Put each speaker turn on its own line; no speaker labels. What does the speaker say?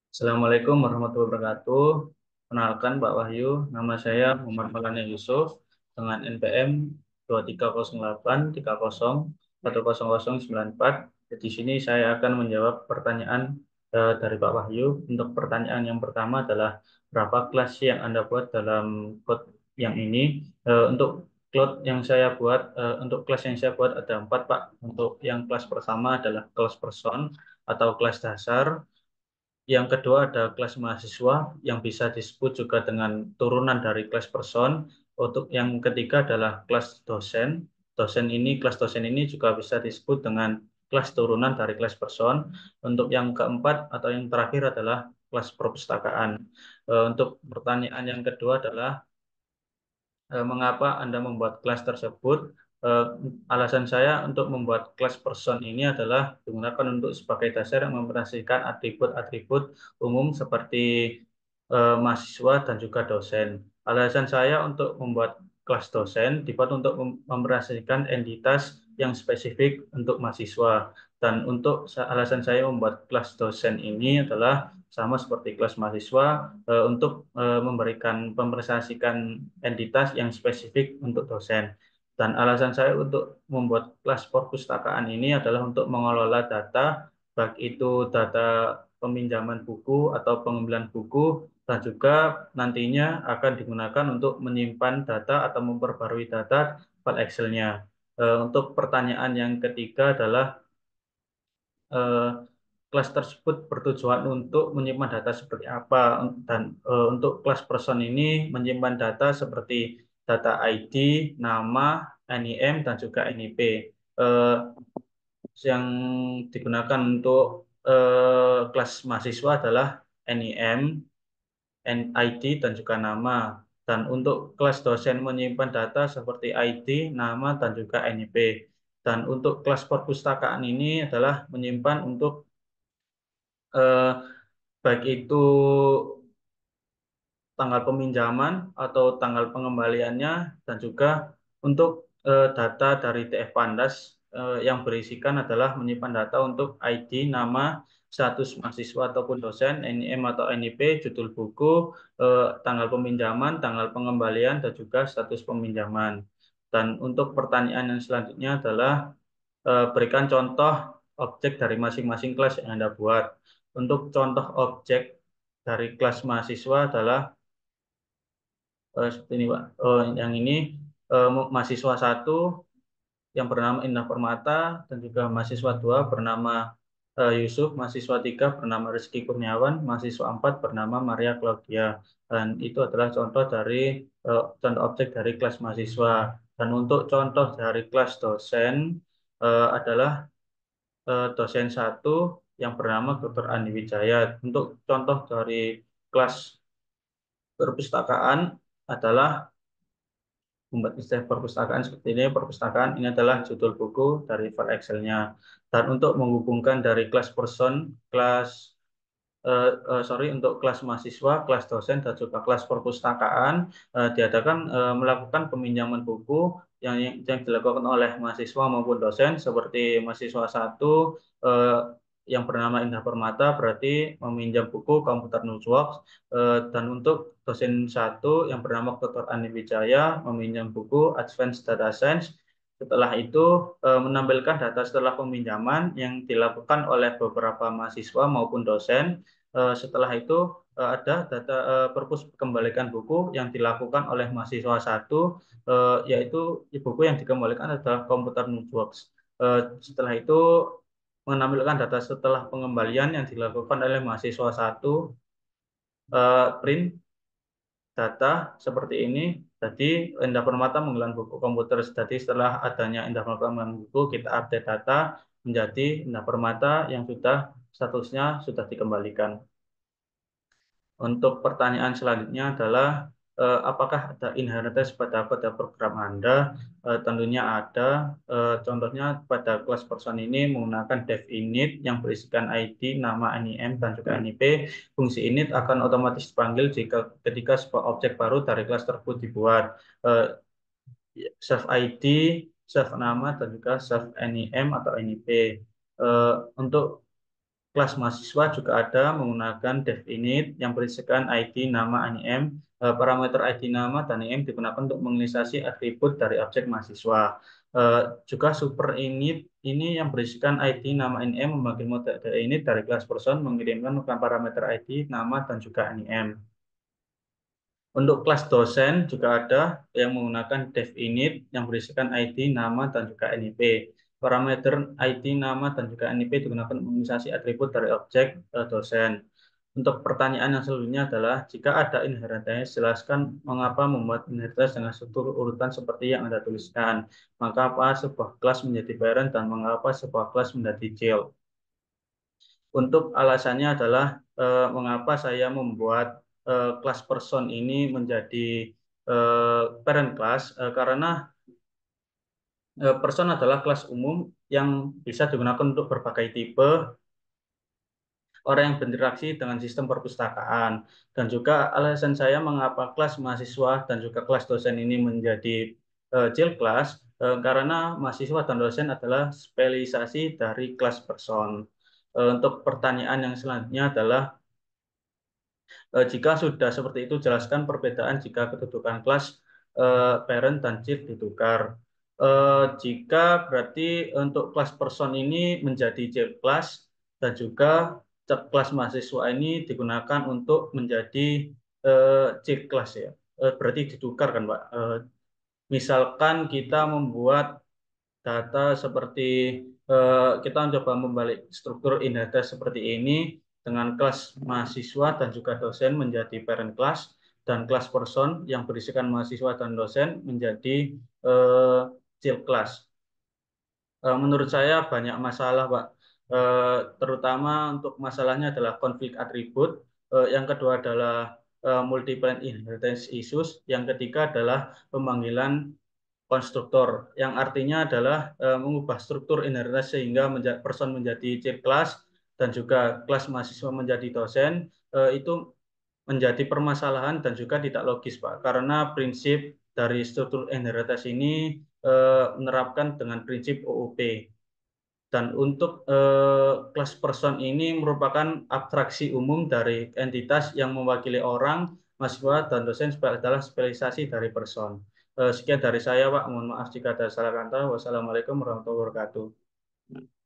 Assalamualaikum warahmatullahi wabarakatuh. Kenalkan Pak Wahyu, nama saya Muhammad Maulana Yusuf dengan NPM 2308301094. Di sini saya akan menjawab pertanyaan dari Pak Wahyu. Untuk pertanyaan yang pertama adalah berapa kelas yang Anda buat dalam code yang ini? Untuk code yang saya buat, untuk kelas yang saya buat ada empat Pak. Untuk yang kelas pertama adalah kelas person atau kelas dasar. Yang kedua ada kelas mahasiswa yang bisa disebut juga dengan turunan dari kelas person. Untuk yang ketiga adalah kelas dosen. Kelas dosen ini juga bisa disebut dengan kelas turunan dari kelas person. Untuk yang keempat atau yang terakhir adalah kelas perpustakaan. Untuk pertanyaan yang kedua adalah mengapa Anda membuat kelas tersebut? Eh, Alasan saya untuk membuat kelas person ini adalah digunakan untuk sebagai dasar yang mempresentasikan atribut-atribut umum seperti mahasiswa dan juga dosen. Alasan saya untuk membuat kelas dosen dibuat untuk mempresentasikan entitas yang spesifik untuk mahasiswa. Dan untuk alasan saya membuat kelas dosen ini adalah sama seperti kelas mahasiswa untuk memberikan mempresentasikan entitas yang spesifik untuk dosen. Dan alasan saya untuk membuat kelas perpustakaan ini adalah untuk mengelola data, baik itu data peminjaman buku atau pengambilan buku, dan juga nantinya akan digunakan untuk menyimpan data atau memperbarui data file Excel-nya. Untuk pertanyaan yang ketiga adalah eh, kelas tersebut bertujuan untuk menyimpan data seperti apa dan untuk kelas person ini menyimpan data seperti data ID, nama, NIM dan juga NIP. Eh, yang digunakan untuk kelas mahasiswa adalah NIM, ID dan juga nama. Dan untuk kelas dosen menyimpan data seperti ID, nama dan juga NIP. Dan untuk kelas perpustakaan ini adalah menyimpan untuk eh, baik itu tanggal peminjaman atau tanggal pengembaliannya dan juga untuk data dari TF Pandas yang berisikan adalah menyimpan data untuk ID, nama, status mahasiswa ataupun dosen, NIM atau NIP, judul buku, tanggal peminjaman, tanggal pengembalian dan juga status peminjaman. Dan untuk pertanyaan yang selanjutnya adalah berikan contoh objek dari masing-masing kelas yang Anda buat. Untuk contoh objek dari kelas mahasiswa adalah seperti ini Pak. Yang ini mahasiswa satu yang bernama Indah Permata dan juga mahasiswa dua bernama Yusuf, mahasiswa tiga bernama Rizky Kurniawan, mahasiswa empat bernama Maria Claudia. Dan itu adalah contoh dari contoh objek dari kelas mahasiswa. Dan untuk contoh dari kelas dosen adalah dosen satu yang bernama Dr. Andi Wijaya. Untuk contoh dari kelas perpustakaan adalah membuat istilah perpustakaan seperti ini. Perpustakaan ini adalah judul buku dari file Excel-nya. Dan untuk menghubungkan dari kelas person, kelas untuk kelas mahasiswa, kelas dosen, dan juga kelas perpustakaan diadakan melakukan peminjaman buku yang dilakukan oleh mahasiswa maupun dosen seperti mahasiswa satu eh, yang bernama Indah Permata berarti meminjam buku Komputer Newsworks dan untuk dosen satu yang bernama Dr. Ani Wijaya meminjam buku Advanced Data Science. Setelah itu menampilkan data setelah peminjaman yang dilakukan oleh beberapa mahasiswa maupun dosen. Setelah itu ada data perpus kembalikan buku yang dilakukan oleh mahasiswa satu, yaitu buku yang dikembalikan adalah Komputer Notebooks. Setelah itu menampilkan data setelah pengembalian yang dilakukan oleh mahasiswa satu, print data seperti ini. Jadi Indah Permata menggelar buku komputer. Jadi setelah adanya Indah Permata menggelar buku, kita update data menjadi Indah Permata yang sudah statusnya sudah dikembalikan. Untuk pertanyaan selanjutnya adalah apakah ada inheritance pada program Anda? Tentunya ada. Contohnya pada kelas person ini menggunakan dev init yang berisikan ID, nama, NIM, dan juga NIP. Fungsi init akan otomatis dipanggil ketika sebuah objek baru dari kelas tersebut dibuat. Eh, Self ID, self nama, dan juga self NIM atau NIP. Untuk kelas mahasiswa juga ada menggunakan dev init yang berisikan ID, nama, NIM. Parameter ID, nama, dan NIM digunakan untuk menginisiasi atribut dari objek mahasiswa. Eh, Juga super init ini yang berisikan ID, nama, NIM, memanggil metode init dari kelas person, mengirimkan parameter ID, nama, dan juga NIM. Untuk kelas dosen juga ada yang menggunakan dev init yang berisikan ID, nama, dan juga NIP. Parameter ID, nama, dan juga NIP digunakan untuk menginisiasi atribut dari objek dosen. Untuk pertanyaan yang selanjutnya adalah, jika ada inheritance, jelaskan mengapa membuat inheritance dengan struktur urutan seperti yang Anda tuliskan. Maka apa sebuah kelas menjadi parent dan mengapa sebuah kelas menjadi child. Untuk alasannya adalah mengapa saya membuat kelas person ini menjadi parent class, karena person adalah kelas umum yang bisa digunakan untuk berbagai tipe orang yang berinteraksi dengan sistem perpustakaan. Dan juga alasan saya mengapa kelas mahasiswa dan juga kelas dosen ini menjadi child class, karena mahasiswa dan dosen adalah spesialisasi dari kelas person. Untuk pertanyaan yang selanjutnya adalah, jika sudah seperti itu, jelaskan perbedaan jika kedudukan kelas parent dan child ditukar. Jika berarti untuk kelas person ini menjadi child class dan juga kelas mahasiswa ini digunakan untuk menjadi child class ya. Berarti ditukar kan, Pak? Misalkan kita membuat data seperti kita mencoba membalik struktur indata seperti ini dengan kelas mahasiswa dan juga dosen menjadi parent class dan kelas person yang berisikan mahasiswa dan dosen menjadi eh, child class. Menurut saya banyak masalah, Pak. Terutama untuk masalahnya adalah konflik atribut. Yang kedua adalah multiple inheritance issues. Yang ketiga adalah pemanggilan konstruktor, yang artinya adalah mengubah struktur inheritance sehingga person menjadi child class dan juga kelas mahasiswa menjadi dosen. Itu menjadi permasalahan dan juga tidak logis, Pak, karena prinsip dari struktur inheritance ini menerapkan dengan prinsip OOP. Dan untuk kelas person ini merupakan abstraksi umum dari entitas yang mewakili orang, mahasiswa, dan dosen adalah spesialisasi dari person. Sekian dari saya, Pak. Mohon maaf jika ada salah kata. Wassalamualaikum warahmatullahi wabarakatuh.